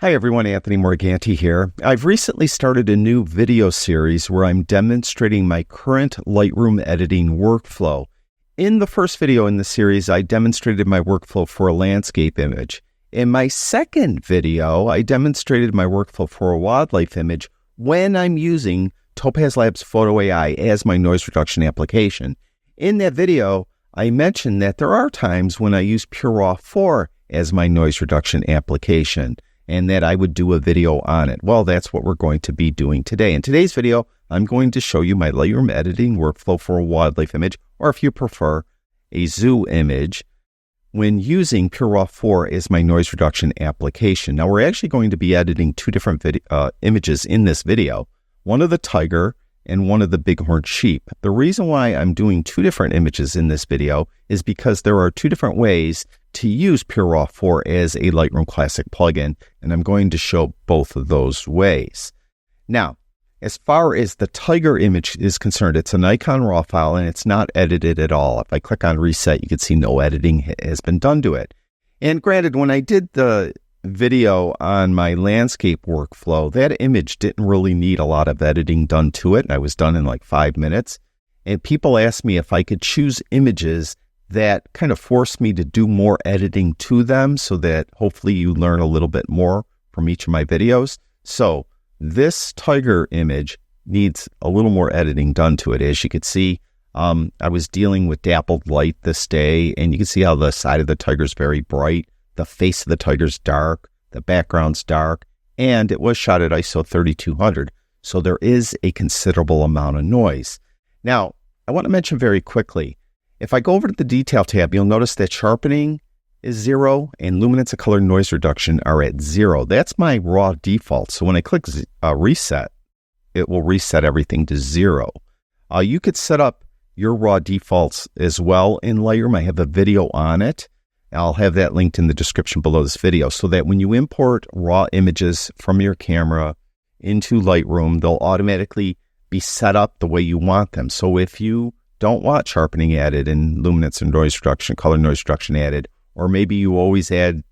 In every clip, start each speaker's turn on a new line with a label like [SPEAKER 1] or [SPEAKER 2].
[SPEAKER 1] Hi everyone, Anthony Morganti here. I've recently started a new video series where I'm demonstrating my current Lightroom editing workflow. In the first video in the series, I demonstrated my workflow for a landscape image. In my second video, I demonstrated my workflow for a wildlife image when I'm using Topaz Labs Photo AI as my noise reduction application. In that video, I mentioned that there are times when I use PureRAW 4 as my noise reduction application, and that I would do a video on it. Well, that's what we're going to be doing today. In today's video, I'm going to show you my Lightroom editing workflow for a wildlife image, or if you prefer, a zoo image, when using PureRAW 4 as my noise reduction application. Now, we're actually going to be editing two different images in this video, one of the tiger and one of the bighorn sheep. The reason why I'm doing two different images in this video is because there are two different ways to use PureRAW 4 as a Lightroom Classic plugin, and I'm going to show both of those ways. Now, as far as the tiger image is concerned, it's a Nikon RAW file and it's not edited at all. If I click on reset, you can see no editing has been done to it. And granted, when I did the video on my landscape workflow, that image didn't really need a lot of editing done to it. I was done in like 5 minutes. And people asked me if I could choose images that kind of forced me to do more editing to them so that hopefully you learn a little bit more from each of my videos. So this tiger image needs a little more editing done to it. As you can see, I was dealing with dappled light this day, and you can see how the side of the tiger is very bright. The face of the tiger's dark, the background's dark, and it was shot at ISO 3200. So there is a considerable amount of noise. Now, I want to mention very quickly, if I go over to the detail tab, you'll notice that sharpening is 0 and luminance and color noise reduction are at 0. That's my raw default. So when I click reset, it will reset everything to 0. You could set up your raw defaults as well in Lightroom. I have a video on it. I'll have that linked in the description below this video, so that when you import raw images from your camera into Lightroom, they'll automatically be set up the way you want them. So if you don't want sharpening added and luminance and noise reduction, color noise reduction added, or maybe you always add,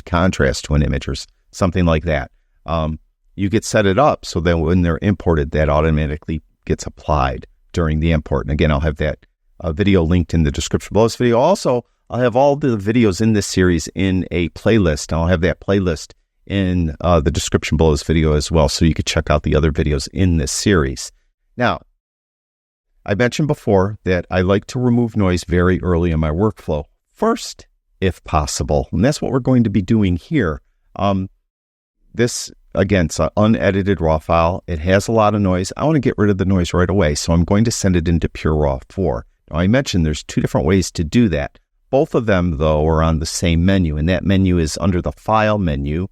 [SPEAKER 1] contrast to an image or something like that, you could set it up so that when they're imported, that automatically gets applied during the import. And again, I'll have that video linked in the description below this video. Also, I'll have all the videos in this series in a playlist. I'll have that playlist in the description below this video as well, so you could check out the other videos in this series. Now, I mentioned before that I like to remove noise very early in my workflow, first, if possible. And that's what we're going to be doing here. This, again, it's an unedited RAW file. It has a lot of noise. I want to get rid of the noise right away, so I'm going to send it into PureRAW 4. Now, I mentioned there's two different ways to do that. Both of them, though, are on the same menu, and that menu is under the File menu,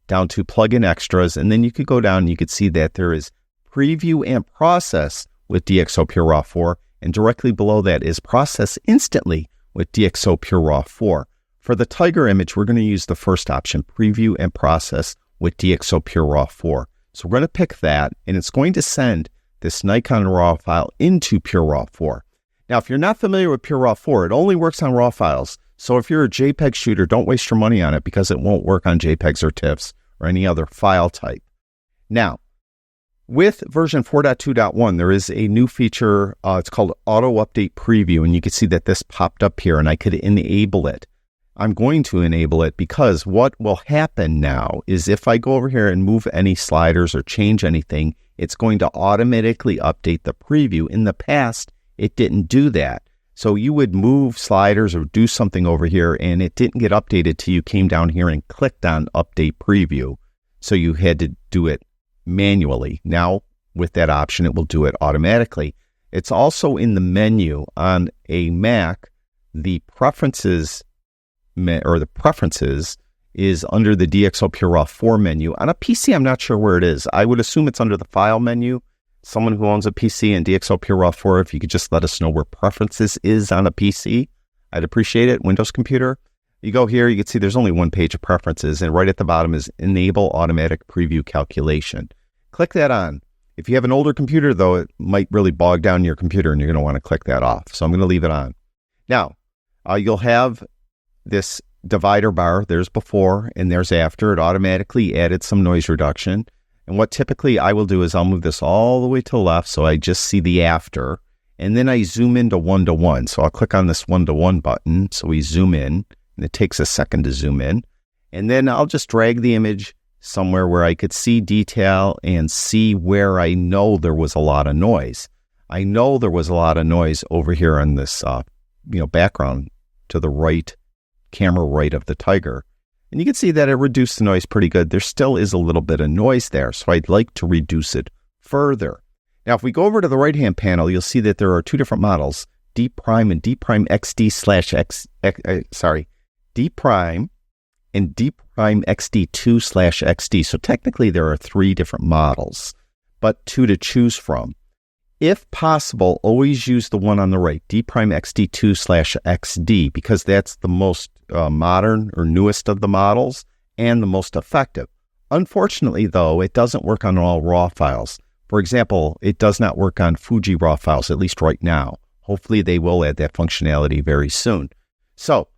[SPEAKER 1] down to Plugin Extras, and then you could go down and you could see that there is Preview and Process with DxO PureRAW 4, and directly below that is Process Instantly with DxO PureRAW 4. For the tiger image, we're going to use the first option, Preview and Process with DxO PureRAW 4. So we're going to pick that, and it's going to send this Nikon RAW file into PureRAW 4. Now, if you're not familiar with PureRAW 4, it only works on RAW files. So if you're a JPEG shooter, don't waste your money on it because it won't work on JPEGs or TIFFs or any other file type. Now, with version 4.2.1, there is a new feature. It's called Auto Update Preview, and you can see that this popped up here, and I could enable it. I'm going to enable it because what will happen now is if I go over here and move any sliders or change anything, it's going to automatically update the preview. In the past, it didn't do that. So you would move sliders or do something over here, and it didn't get updated till you came down here and clicked on Update Preview. So you had to do it manually. Now, with that option, it will do it automatically. It's also in the menu on a Mac. The Preferences is under the DxO PureRAW 4 menu. On a PC, I'm not sure where it is. I would assume it's under the File menu. Someone who owns a PC and DxO PureRAW 4, if you could just let us know where Preferences is on a PC, I'd appreciate it. Windows computer. You go here, you can see there's only one page of Preferences, and right at the bottom is Enable Automatic Preview Calculation. Click that on. If you have an older computer, though, it might really bog down your computer, and you're going to want to click that off. So I'm going to leave it on. Now, you'll have this divider bar. There's before and there's after. It automatically added some noise reduction. And what typically I will do is I'll move this all the way to the left so I just see the after. And then I zoom into 1:1. So I'll click on this 1:1 button. So we zoom in, and it takes a second to zoom in. And then I'll just drag the image somewhere where I could see detail and see where I know there was a lot of noise. I know there was a lot of noise over here on this background to the right, camera right of the tiger. And you can see that it reduced the noise pretty good. There still is a little bit of noise there, so I'd like to reduce it further. Now, if we go over to the right-hand panel, you'll see that there are two different models, D prime and D prime D prime and D prime XD2/XD. So technically there are three different models, but two to choose from. If possible, always use the one on the right, D prime XD2/XD, because that's the most modern or newest of the models and the most effective. Unfortunately, though, it doesn't work on all RAW files. For example, it does not work on Fuji RAW files, at least right now. Hopefully they will add that functionality very soon. So,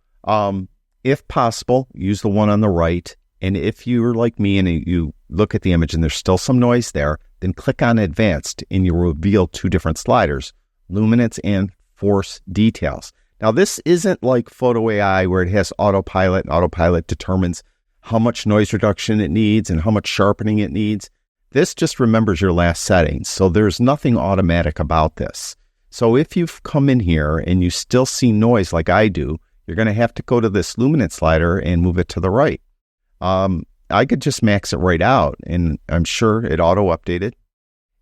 [SPEAKER 1] if possible, use the one on the right. And if you're like me and you look at the image and there's still some noise there, then click on Advanced and you reveal two different sliders, Luminance and Force Details. Now, this isn't like Photo AI where it has autopilot, and autopilot determines how much noise reduction it needs and how much sharpening it needs. This just remembers your last settings. So there's nothing automatic about this. So if you've come in here and you still see noise like I do, you're going to have to go to this luminance slider and move it to the right. I could just max it right out, and I'm sure it auto-updated,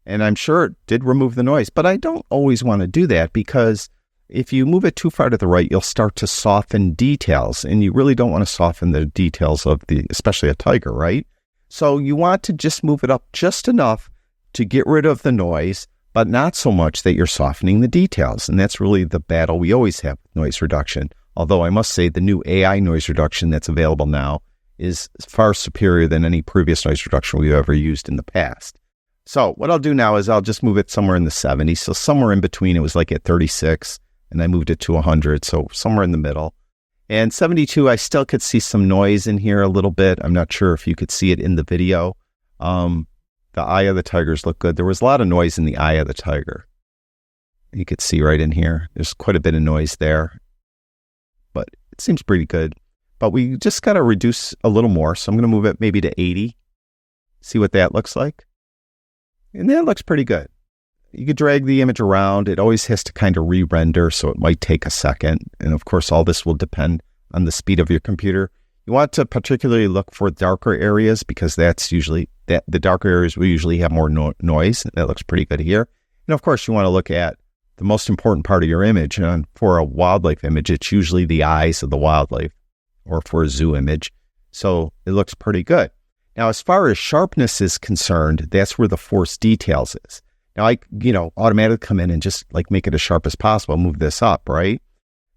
[SPEAKER 1] and I'm sure it did remove the noise, but I don't always want to do that because if you move it too far to the right, you'll start to soften details, and you really don't want to soften the details of especially a tiger, right? So you want to just move it up just enough to get rid of the noise, but not so much that you're softening the details, and that's really the battle we always have with noise reduction. Although I must say the new AI noise reduction that's available now is far superior than any previous noise reduction we've ever used in the past. So what I'll do now is I'll just move it somewhere in the 70s. So somewhere in between, it was like at 36, and I moved it to 100, so somewhere in the middle. And 72, I still could see some noise in here a little bit. I'm not sure if you could see it in the video. The eye of the tigers look good. There was a lot of noise in the eye of the tiger. You could see right in here. There's quite a bit of noise there, but it seems pretty good. But we just got to reduce a little more. So I'm going to move it maybe to 80. See what that looks like. And that looks pretty good. You could drag the image around. It always has to kind of re-render, so it might take a second. And of course, all this will depend on the speed of your computer. You want to particularly look for darker areas because that's usually, the darker areas will usually have more noise. That looks pretty good here. And of course, you want to look at the most important part of your image. And for a wildlife image, it's usually the eyes of the wildlife, or for a zoo image. So it looks pretty good. Now, as far as sharpness is concerned, that's where the force details is. Now, I automatically come in and just like make it as sharp as possible, move this up, right?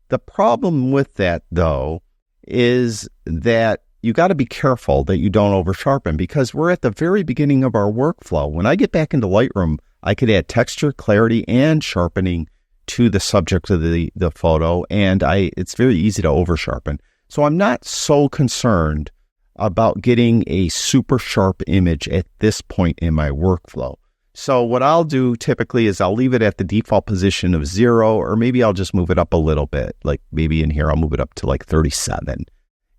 [SPEAKER 1] The problem with that, though, is that you got to be careful that you don't over sharpen because we're at the very beginning of our workflow. When I get back into Lightroom, I could add texture, clarity, and sharpening to the subject of the photo, and it's very easy to over sharpen. So I'm not so concerned about getting a super sharp image at this point in my workflow. So what I'll do typically is I'll leave it at the default position of 0, or maybe I'll just move it up a little bit. Like maybe in here, I'll move it up to like 37.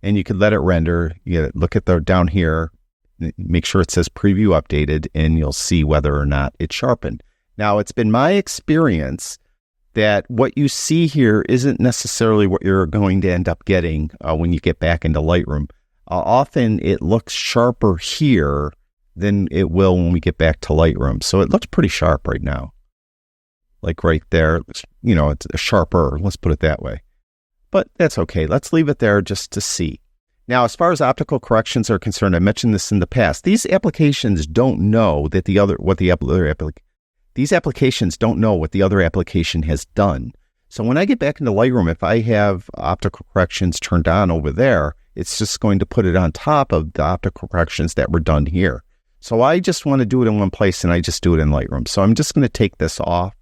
[SPEAKER 1] And you can let it render. You look at down here, make sure it says preview updated, and you'll see whether or not it's sharpened. Now, it's been my experience that what you see here isn't necessarily what you're going to end up getting when you get back into Lightroom. Often it looks sharper here than it will when we get back to Lightroom. So it looks pretty sharp right now. Like right there, it's sharper, let's put it that way. But that's okay. Let's leave it there just to see. Now, as far as optical corrections are concerned, I mentioned this in the past. These applications don't know that these applications don't know what the other application has done. So when I get back into Lightroom, if I have optical corrections turned on over there, it's just going to put it on top of the optical corrections that were done here. So I just want to do it in one place, and I just do it in Lightroom. So I'm just going to take this off.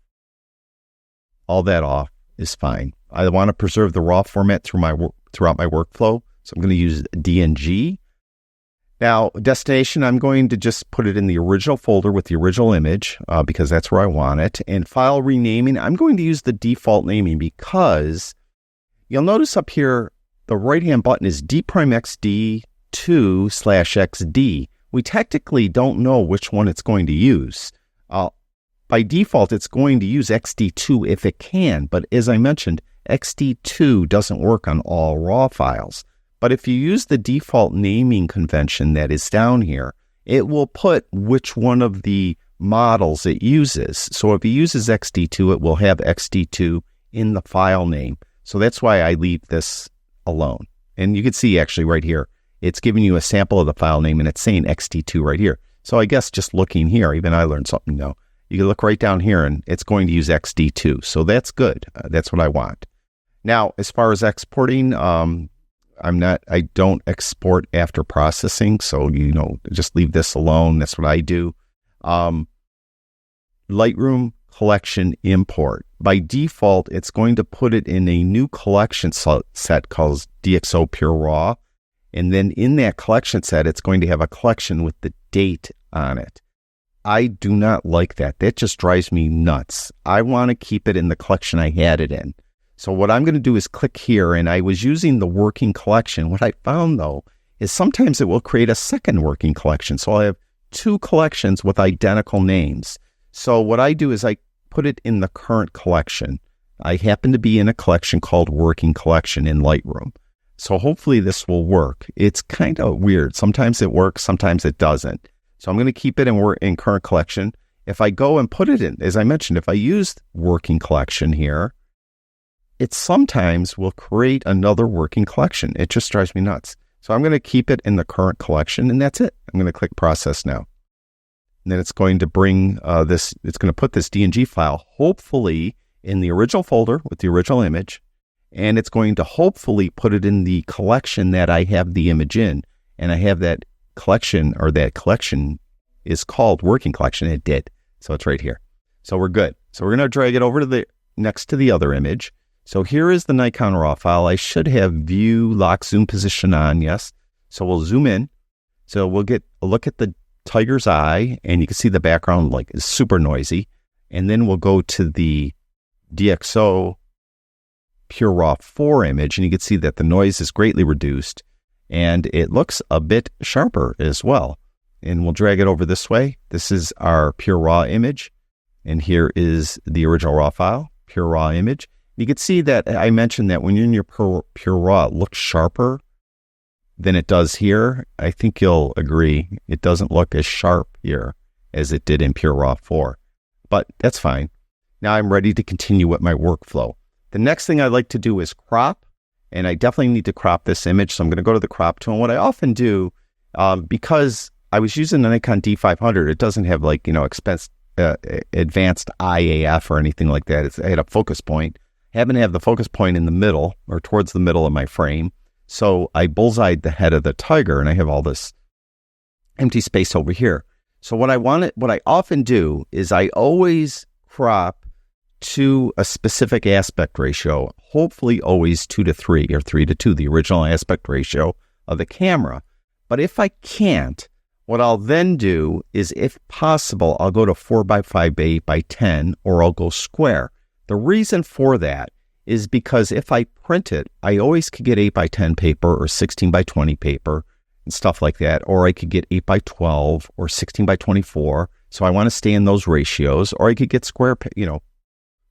[SPEAKER 1] All that off is fine. I want to preserve the RAW format throughout my workflow. So I'm going to use DNG. Now, destination, I'm going to just put it in the original folder with the original image because that's where I want it. And file renaming, I'm going to use the default naming because you'll notice up here, the right-hand button is d'XD2/XD. We technically don't know which one it's going to use. By default, it's going to use XD2 if it can, but as I mentioned, XD2 doesn't work on all RAW files. But if you use the default naming convention that is down here, it will put which one of the models it uses. So if it uses XD2, it will have XD2 in the file name. So that's why I leave this alone. And you can see actually right here, it's giving you a sample of the file name and it's saying XD2 right here. So I guess just looking here, even I learned something new. You can look right down here and it's going to use XD2. So that's good. That's what I want. Now, as far as exporting, I don't export after processing. So, just leave this alone. That's what I do. Lightroom collection import. By default, it's going to put it in a new collection set called DxO PureRAW. And then in that collection set, it's going to have a collection with the date on it. I do not like that. That just drives me nuts. I want to keep it in the collection I had it in. So what I'm going to do is click here, and I was using the working collection. What I found, though, is sometimes it will create a second working collection. So I have two collections with identical names. So what I do is I put it in the current collection. I happen to be in a collection called Working Collection in Lightroom. So hopefully this will work. It's kind of weird. Sometimes it works, sometimes it doesn't. So I'm going to keep it in current collection. If I go and put it in, as I mentioned, if I use working collection here, it sometimes will create another working collection. It just drives me nuts. So I'm going to keep it in the current collection, and that's it. I'm going to click process now. And then it's going to bring it's going to put this DNG file, hopefully in the original folder with the original image, and it's going to hopefully put it in the collection that I have the image in. And I have that collection, or that collection is called Working Collection. It did. So it's right here. So we're good. So we're going to drag it over to next to the other image. So here is the Nikon RAW file. I should have view, lock, zoom position on. Yes. So we'll zoom in. So we'll get a look at the tiger's eye, and you can see the background is super noisy. And then we'll go to the DxO PureRAW 4 image, and you can see that the noise is greatly reduced. And it looks a bit sharper as well. And we'll drag it over this way. This is our PureRAW image. And here is the original RAW file, PureRAW image. You can see that I mentioned that when you're in your PureRAW, it looks sharper than it does here. I think you'll agree. It doesn't look as sharp here as it did in PureRAW 4. But that's fine. Now I'm ready to continue with my workflow. The next thing I like to do is crop. And I definitely need to crop this image. So I'm going to go to the crop tool. And what I often do, because I was using the Nikon D500, it doesn't have advanced IAF or anything like that. I had a focus point. I happen to have the focus point in the middle or towards the middle of my frame. So I bullseyed the head of the tiger, and I have all this empty space over here. So what I often do is I always crop to a specific aspect ratio, hopefully always 2:3 or 3:2, the original aspect ratio of the camera. But if I can't, what I'll then do is, if possible, I'll go to 4x5 by 8x10, or I'll go square. The reason for that is because if I print it, I always could get 8x10 paper or 16x20 paper and stuff like that, or I could get 8x12 or 16x24. So I want to stay in those ratios, or I could get square,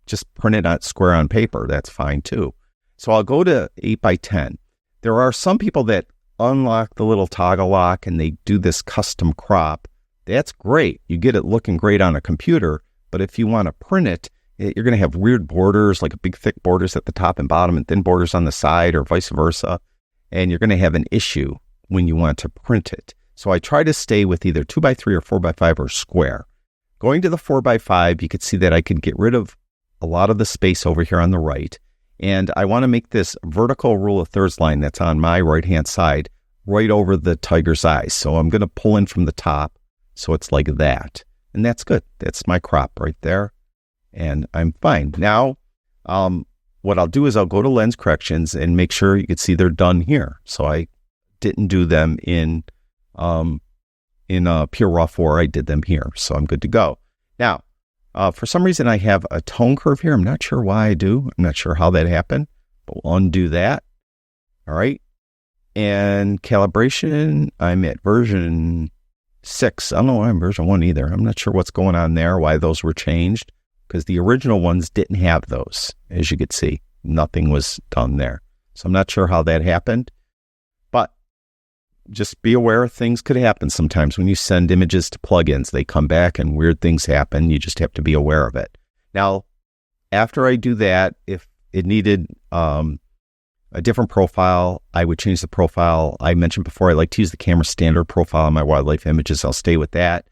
[SPEAKER 1] just print it out square on paper. That's fine too. So I'll go to 8x10. There are some people that unlock the little toggle lock and they do this custom crop. That's great. You get it looking great on a computer, but if you want to print it, you're going to have weird borders, like big thick borders at the top and bottom and thin borders on the side, or vice versa. And you're going to have an issue when you want to print it. So I try to stay with either 2x3 or 4x5 or square. Going to the 4x5, you could see that I could get rid of a lot of the space over here on the right. And I want to make this vertical rule of thirds line that's on my right-hand side right over the tiger's eyes. So I'm going to pull in from the top. So it's like that. And that's good. That's my crop right there. And I'm fine. Now, what I'll do is I'll go to lens corrections and make sure you can see they're done here. So I didn't do them in PureRAW 4, I did them here. So I'm good to go. Now, for some reason I have a tone curve here. I'm not sure why I do. I'm not sure how that happened, but we'll undo that. All right. And calibration, I'm at version 6. I don't know why I'm version 1 either. I'm not sure what's going on there, why those were changed, because the original ones didn't have those. As you could see, nothing was done there. So I'm not sure how that happened, but just be aware things could happen sometimes when you send images to plugins. They come back and weird things happen. You just have to be aware of it. Now, after I do that, if it needed a different profile, I would change the profile. I mentioned before, I like to use the camera standard profile on my wildlife images. I'll stay with that.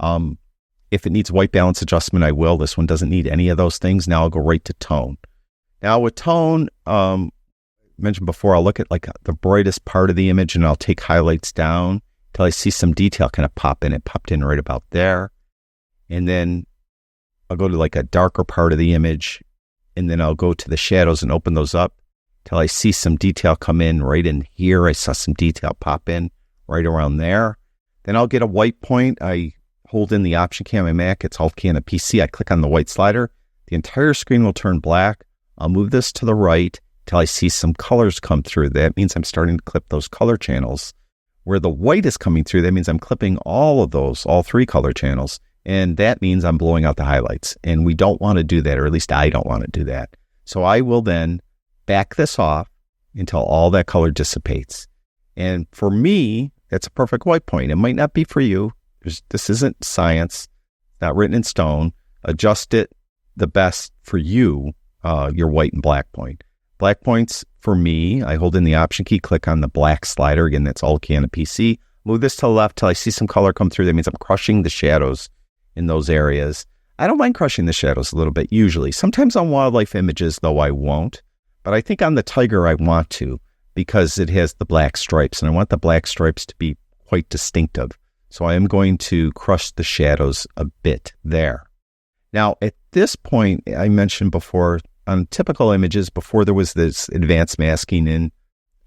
[SPEAKER 1] If it needs white balance adjustment, I will. This one doesn't need any of those things. Now I'll go right to tone. Now with tone, mentioned before, I'll look at like the brightest part of the image and I'll take highlights down till I see some detail kind of pop in. It popped in right about there. And then I'll go to like a darker part of the image, and then I'll go to the shadows and open those up till I see some detail come in right in here. I saw some detail pop in right around there. Then I'll get a white point. I hold in the Option key on my Mac. It's Alt key on a PC. I click on the white slider. The entire screen will turn black. I'll move this to the right till I see some colors come through. That means I'm starting to clip those color channels. Where the white is coming through, that means I'm clipping all of those, all 3 color channels. And that means I'm blowing out the highlights. And we don't want to do that, or at least I don't want to do that. So I will then back this off until all that color dissipates. And for me, that's a perfect white point. It might not be for you. This isn't science, not written in stone. Adjust it the best for you, your white and black point. Black points for me, I hold in the Option key, click on the black slider. Again, that's Alt key on a PC. Move this to the left till I see some color come through. That means I'm crushing the shadows in those areas. I don't mind crushing the shadows a little bit usually. Sometimes on wildlife images, though, I won't. But I think on the tiger, I want to, because it has the black stripes, and I want the black stripes to be quite distinctive. So I am going to crush the shadows a bit there. Now, at this point, I mentioned before, on typical images, before there was this advanced masking in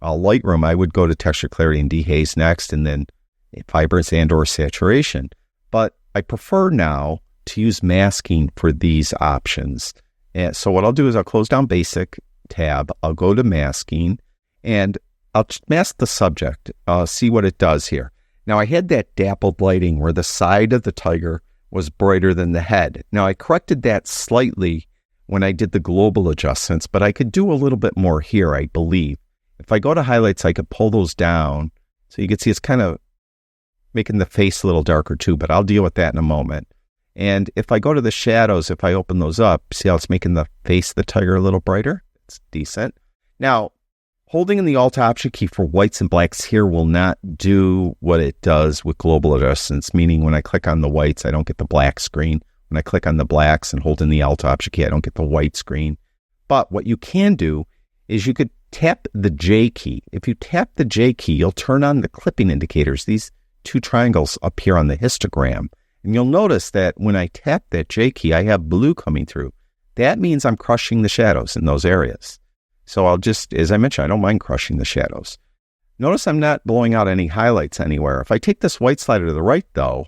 [SPEAKER 1] Lightroom, I would go to texture clarity and dehaze next, and then vibrance and or saturation. But I prefer now to use masking for these options. And so what I'll do is I'll close down Basic tab, I'll go to masking, and I'll mask the subject, see what it does here. Now I had that dappled lighting where the side of the tiger was brighter than the head. Now I corrected that slightly when I did the global adjustments, but I could do a little bit more here, I believe. If I go to highlights, I could pull those down so you can see it's kind of making the face a little darker too, but I'll deal with that in a moment. And if I go to the shadows, if I open those up, see how it's making the face of the tiger a little brighter? It's decent. Now, holding in the Alt Option key for whites and blacks here will not do what it does with global adjustments, meaning when I click on the whites, I don't get the black screen. When I click on the blacks and hold in the Alt Option key, I don't get the white screen. But what you can do is you could tap the J key. If you tap the J key, you'll turn on the clipping indicators, these 2 triangles up here on the histogram. And you'll notice that when I tap that J key, I have blue coming through. That means I'm crushing the shadows in those areas. So I'll just, as I mentioned, I don't mind crushing the shadows. Notice I'm not blowing out any highlights anywhere. If I take this white slider to the right, though,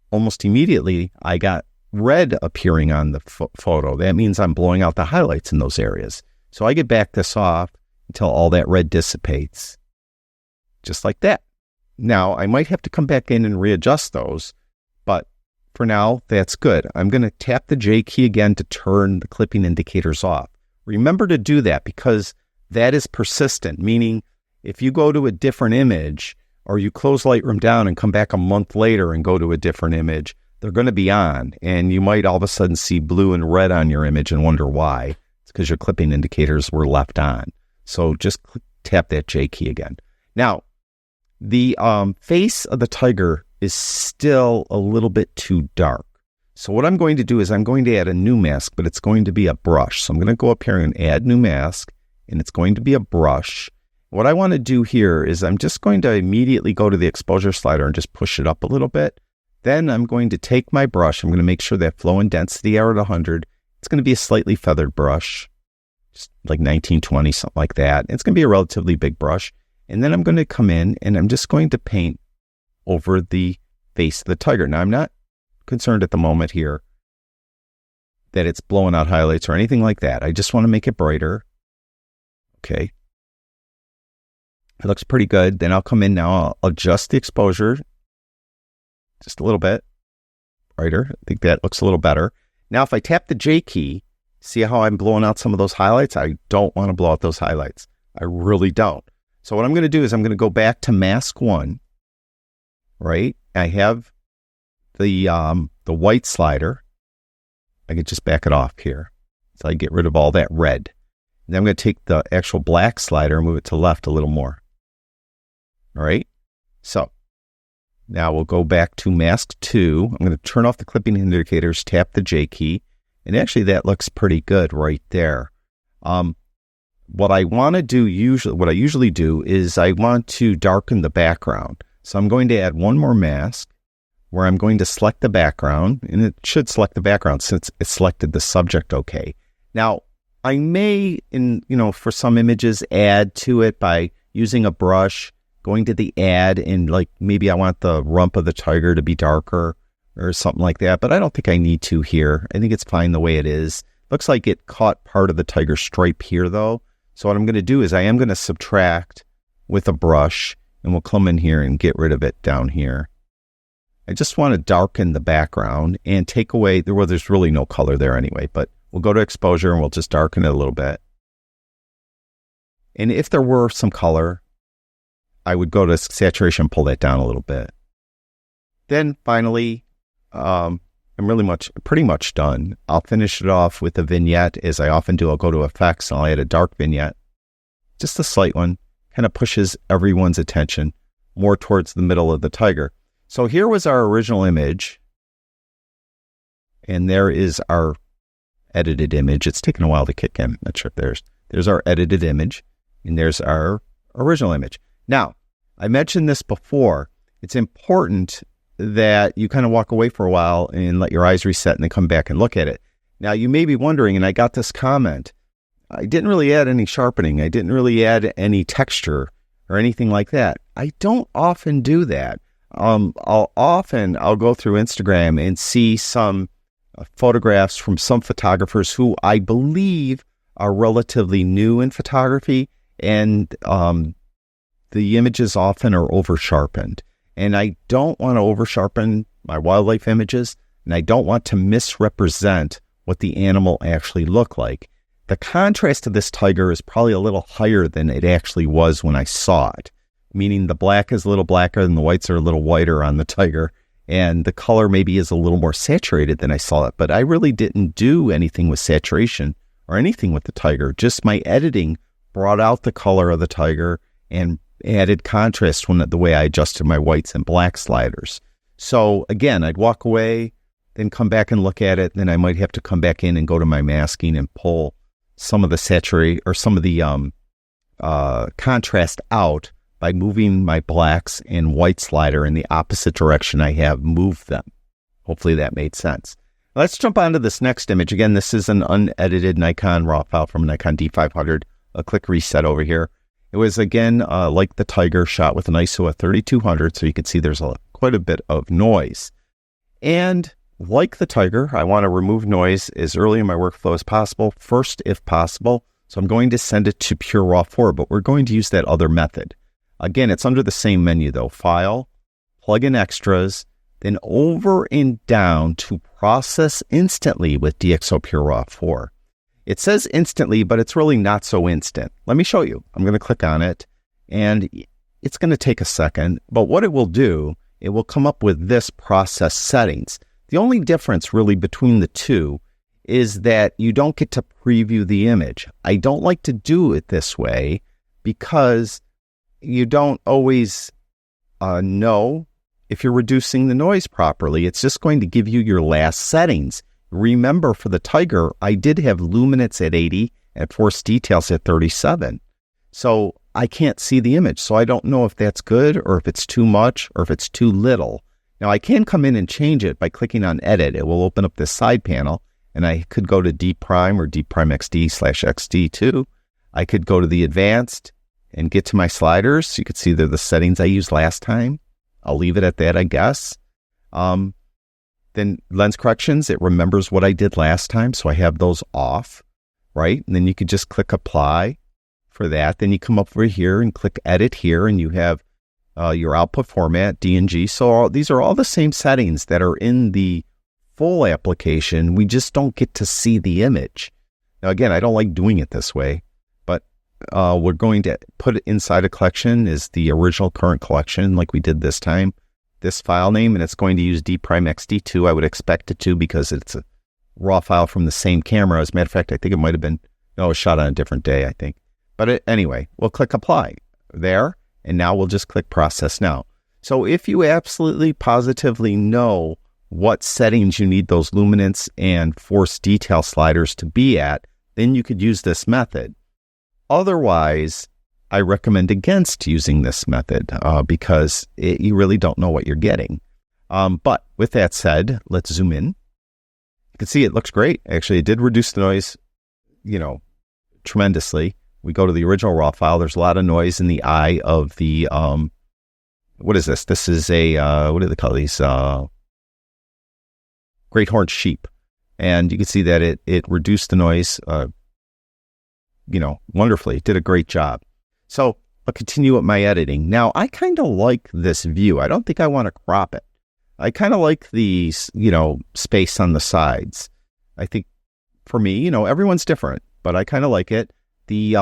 [SPEAKER 1] almost immediately I got red appearing on the photo. That means I'm blowing out the highlights in those areas. So I could back this off until all that red dissipates, just like that. Now, I might have to come back in and readjust those, but for now, that's good. I'm going to tap the J key again to turn the clipping indicators off. Remember to do that because that is persistent, meaning if you go to a different image or you close Lightroom down and come back a month later and go to a different image, they're going to be on, and you might all of a sudden see blue and red on your image and wonder why. It's because your clipping indicators were left on. So just tap that J key again. Now, the face of the tiger is still a little bit too dark. So what I'm going to do is I'm going to add a new mask, but it's going to be a brush. So I'm going to go up here and add new mask, and it's going to be a brush. What I want to do here is I'm just going to immediately go to the exposure slider and just push it up a little bit. Then I'm going to take my brush. I'm going to make sure that flow and density are at 100. It's going to be a slightly feathered brush. just like 1920, something like that. It's going to be a relatively big brush. And then I'm going to come in and I'm just going to paint over the face of the tiger. Now, I'm not concerned at the moment here that it's blowing out highlights or anything like that. I just want to make it brighter. Okay. It looks pretty good. Then I'll come in now. I'll adjust the exposure just a little bit brighter. I think that looks a little better. Now, if I tap the J key, see how I'm blowing out some of those highlights? I don't want to blow out those highlights. I really don't. So what I'm going to do is I'm going to go back to mask 1, right? I have the white slider. I can just back it off here. So I get rid of all that red. And then I'm going to take the actual black slider and move it to left a little more. All right. So now we'll go back to mask 2. I'm going to turn off the clipping indicators, tap the J key. And actually that looks pretty good right there. What I usually do is I want to darken the background. So I'm going to add one more mask where I'm going to select the background, and it should select the background since it selected the subject okay. Now, I may, for some images, add to it by using a brush, going to the add, and like maybe I want the rump of the tiger to be darker or something like that, but I don't think I need to here. I think it's fine the way it is. Looks like it caught part of the tiger stripe here though. So what I'm going to do is I am going to subtract with a brush, and we'll come in here and get rid of it down here. I just want to darken the background and take away, there's really no color there anyway, but we'll go to exposure and we'll just darken it a little bit. And if there were some color, I would go to saturation, pull that down a little bit. Then finally, I'm pretty much done. I'll finish it off with a vignette, as I often do. I'll go to effects and I'll add a dark vignette. Just a slight one, kind of pushes everyone's attention more towards the middle of the tiger. So here was our original image, and there is our edited image. It's taken a while to kick in. I'm not sure if there's our edited image, and there's our original image. Now, I mentioned this before. It's important that you kind of walk away for a while and let your eyes reset and then come back and look at it. Now, you may be wondering, and I got this comment, I didn't really add any sharpening. I didn't really add any texture or anything like that. I don't often do that. I'll go through Instagram and see some photographs from some photographers who I believe are relatively new in photography, and the images often are over-sharpened. And I don't want to over-sharpen my wildlife images, and I don't want to misrepresent what the animal actually looked like. The contrast of this tiger is probably a little higher than it actually was when I saw it, meaning the black is a little blacker and the whites are a little whiter on the tiger, and the color maybe is a little more saturated than I saw it. But I really didn't do anything with saturation or anything with the tiger. Just my editing brought out the color of the tiger and added contrast when the way I adjusted my whites and black sliders. So again, I'd walk away, then come back and look at it. Then I might have to come back in and go to my masking and pull some of the saturate or some of the contrast out by moving my blacks and white slider in the opposite direction I have moved them. Hopefully that made sense. Let's jump on to this next image. Again, this is an unedited Nikon RAW file from a Nikon D500. I'll click reset over here. It was, again, like the tiger, shot with an ISO of 3200, so you can see there's quite a bit of noise. And like the tiger, I want to remove noise as early in my workflow as possible, first if possible. So I'm going to send it to PureRAW 4, but we're going to use that other method. Again, it's under the same menu though. File, plug in extras, then over and down to process instantly with DxO PureRAW 4. It says instantly, but it's really not so instant. Let me show you. I'm going to click on it, and it's going to take a second. But what it will do, it will come up with this process settings. The only difference really between the two is that you don't get to preview the image. I don't like to do it this way because you don't always know if you're reducing the noise properly. It's just going to give you your last settings. Remember, for the tiger, I did have luminance at 80 and force details at 37. So I can't see the image. So I don't know if that's good or if it's too much or if it's too little. Now I can come in and change it by clicking on edit. It will open up this side panel and I could go to D prime or D prime XD/XD2. I could go to the advanced and get to my sliders. You could see they're the settings I used last time. I'll leave it at that, I guess. Then lens corrections, it remembers what I did last time, so I have those off, right? And then you could just click apply for that. Then you come up over here and click edit here, and you have your output format, DNG. So these are all the same settings that are in the full application. We just don't get to see the image. Now, again, I don't like doing it this way, but we're going to put it inside a collection is the original current collection like we did this time. This file name, and it's going to use d'XD2. I would expect it to because it's a raw file from the same camera. As a matter of fact, I think it might have been, no, it was shot on a different day, I think. But anyway, we'll click apply there, and now we'll just click process now. So if you absolutely positively know what settings you need those luminance and force detail sliders to be at, then you could use this method. Otherwise, I recommend against using this method because you really don't know what you're getting. But with that said, let's zoom in. You can see it looks great. Actually, it did reduce the noise, tremendously. We go to the original raw file. There's a lot of noise in the eye of the, what is this? This is a, what do they call these? Great horned sheep. And you can see that it reduced the noise, wonderfully. It did a great job. So I'll continue with my editing. Now, I kind of like this view. I don't think I want to crop it. I kind of like the, space on the sides. I think for me, everyone's different, but I kind of like it. The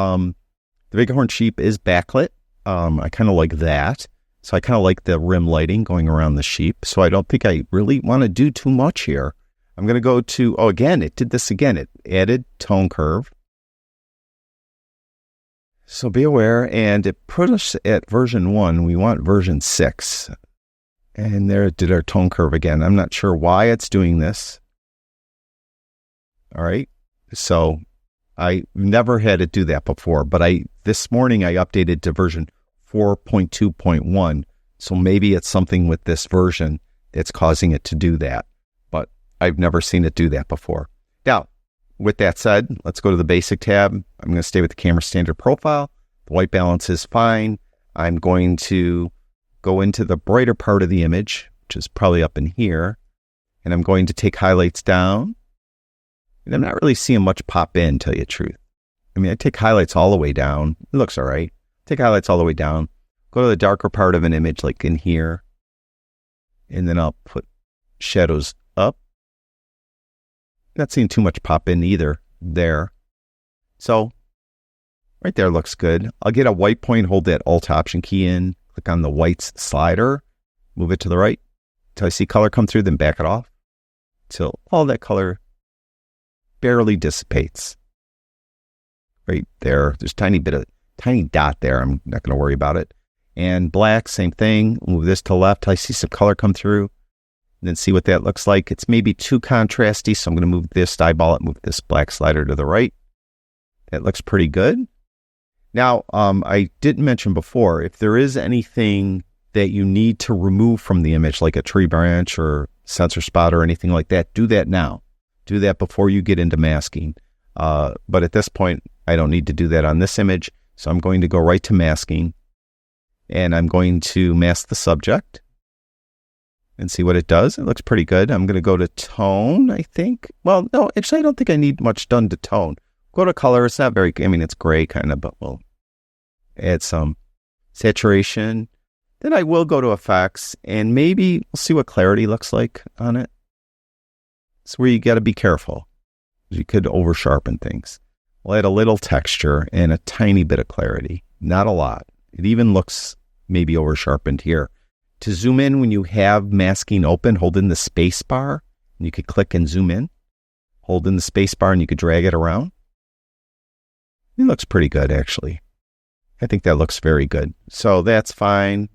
[SPEAKER 1] bighorn sheep is backlit. I kind of like that. So I kind of like the rim lighting going around the sheep. So I don't think I really want to do too much here. I'm going to go to, again, it did this again. It added tone curve. So be aware, and it put us at version 1. We want version 6. And there it did our tone curve again. I'm not sure why it's doing this. All right. So I never had it do that before, but this morning I updated to version 4.2.1. So maybe it's something with this version that's causing it to do that, but I've never seen it do that before. Now, with that said, let's go to the basic tab. I'm going to stay with the camera standard profile. The white balance is fine. I'm going to go into the brighter part of the image, which is probably up in here. And I'm going to take highlights down. And I'm not really seeing much pop in, to tell you the truth. I mean, I take highlights all the way down. It looks all right. Take highlights all the way down. Go to the darker part of an image, like in here. And then I'll put shadows up. Not seeing too much pop in either there. So right there looks good. I'll get a white point, hold that Alt Option key in, click on the whites slider, move it to the right until I see color come through, then back it off till all that color barely dissipates. Right there. There's tiny dot there. I'm not going to worry about it. And black, same thing. Move this to the left till I see some color come through. And then see what that looks like. It's maybe too contrasty, so I'm going to move this, eyeball it, move this black slider to the right. That looks pretty good. Now, I didn't mention before, if there is anything that you need to remove from the image, like a tree branch or sensor spot or anything like that, do that now. Do that before you get into masking. But at this point, I don't need to do that on this image, so I'm going to go right to masking, and I'm going to mask the subject. And see what it does. It looks pretty good. I'm going to go to tone, I think. Well, no, actually, I don't think I need much done to tone. Go to color. It's not very, it's gray kind of, but we'll add some saturation. Then I will go to effects, and maybe we'll see what clarity looks like on it. It's where you got to be careful. You could over sharpen things. We'll add a little texture and a tiny bit of clarity. Not a lot. It even looks maybe over sharpened here. To zoom in when you have masking open, hold in the space bar, and you could click and zoom in. Hold in the space bar and you could drag it around. It looks pretty good, actually. I think that looks very good. So that's fine.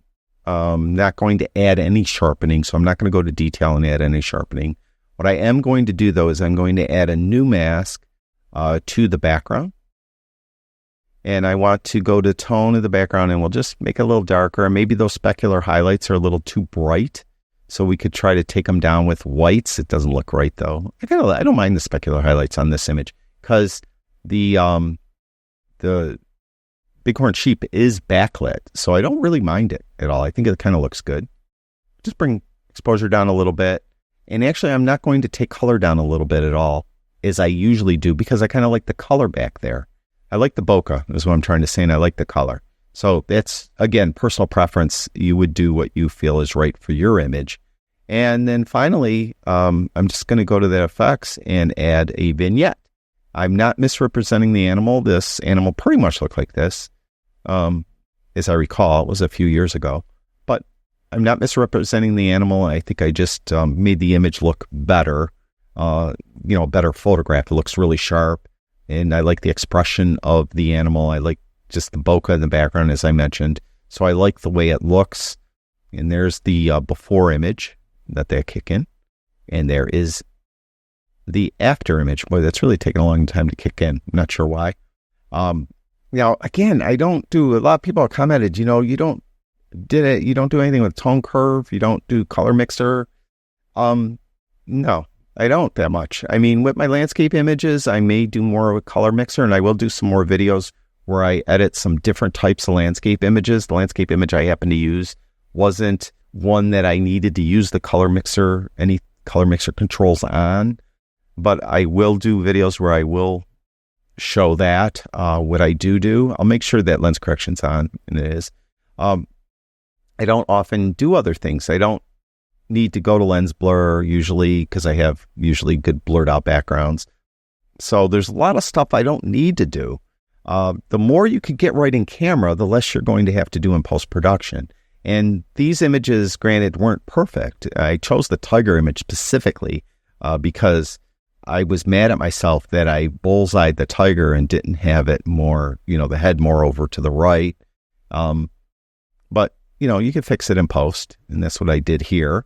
[SPEAKER 1] Not going to add any sharpening, so I'm not going to go to detail and add any sharpening. What I am going to do, though, is I'm going to add a new mask to the background. And I want to go to tone of the background, and we'll just make it a little darker. Maybe those specular highlights are a little too bright. So we could try to take them down with whites. It doesn't look right though. I don't mind the specular highlights on this image because the bighorn sheep is backlit. So I don't really mind it at all. I think it kind of looks good. Just bring exposure down a little bit. And actually, I'm not going to take color down a little bit at all, as I usually do, because I kind of like the color back there. I like the bokeh, is what I'm trying to say, and I like the color. So that's, again, personal preference. You would do what you feel is right for your image. And then finally, I'm just going to go to the effects and add a vignette. I'm not misrepresenting the animal. This animal pretty much looked like this. As I recall, it was a few years ago. But I'm not misrepresenting the animal. I think I just made the image look better, better photograph. It looks really sharp, and I like the expression of the animal. I like just the bokeh in the background, as I mentioned. So I like the way it looks. And there's the before image that they kick in. And there is the after image. Boy, that's really taken a long time to kick in. I'm not sure why. Now, again, a lot of people have commented, you don't do anything with tone curve. You don't do color mixer. No, I don't that much. I mean, with my landscape images, I may do more of a color mixer, and I will do some more videos where I edit some different types of landscape images. The landscape image I happen to use wasn't one that I needed to use the color mixer, any color mixer controls on, but I will do videos where I will show that. What I do, I'll make sure that lens correction's on, and it is. I don't often do other things. I don't need to go to lens blur usually because I have usually good blurred out backgrounds. So there's a lot of stuff I don't need to do. The more you can get right in camera, the less you're going to have to do in post-production. And these images, granted, weren't perfect. I chose the tiger image specifically because I was mad at myself that I bullseyed the tiger and didn't have it more, the head more over to the right. But, you can fix it in post, and that's what I did here.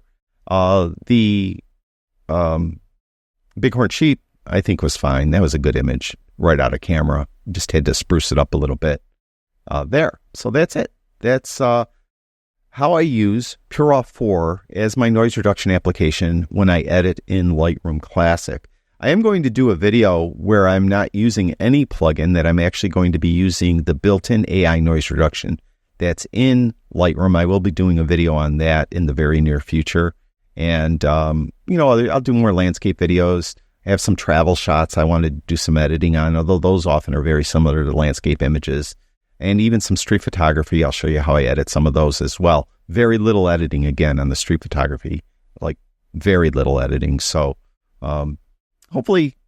[SPEAKER 1] The bighorn sheep, I think, was fine. That was a good image right out of camera. Just had to spruce it up a little bit there. So that's it. That's how I use PureRAW 4 as my noise reduction application when I edit in Lightroom Classic. I am going to do a video where I'm not using any plugin, that I'm actually going to be using the built-in AI noise reduction that's in Lightroom. I will be doing a video on that in the very near future. And, I'll do more landscape videos. I have some travel shots I want to do some editing on, although those often are very similar to landscape images. And even some street photography. I'll show you how I edit some of those as well. Very little editing, again, on the street photography, like very little editing. So hopefully,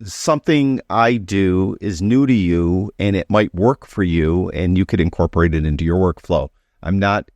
[SPEAKER 1] something I do is new to you and it might work for you and you could incorporate it into your workflow. I'm not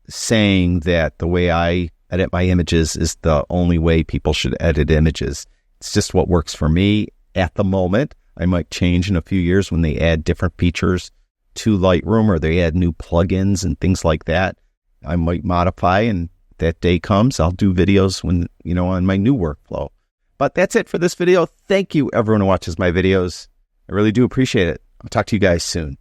[SPEAKER 1] saying that the way I edit my images is the only way people should edit images. It's just what works for me at the moment. I might change in a few years when they add different features to Lightroom or they add new plugins and things like that. I might modify, and that day comes, I'll do videos when, on my new workflow. But that's it for this video. Thank you, everyone who watches my videos. I really do appreciate it. I'll talk to you guys soon.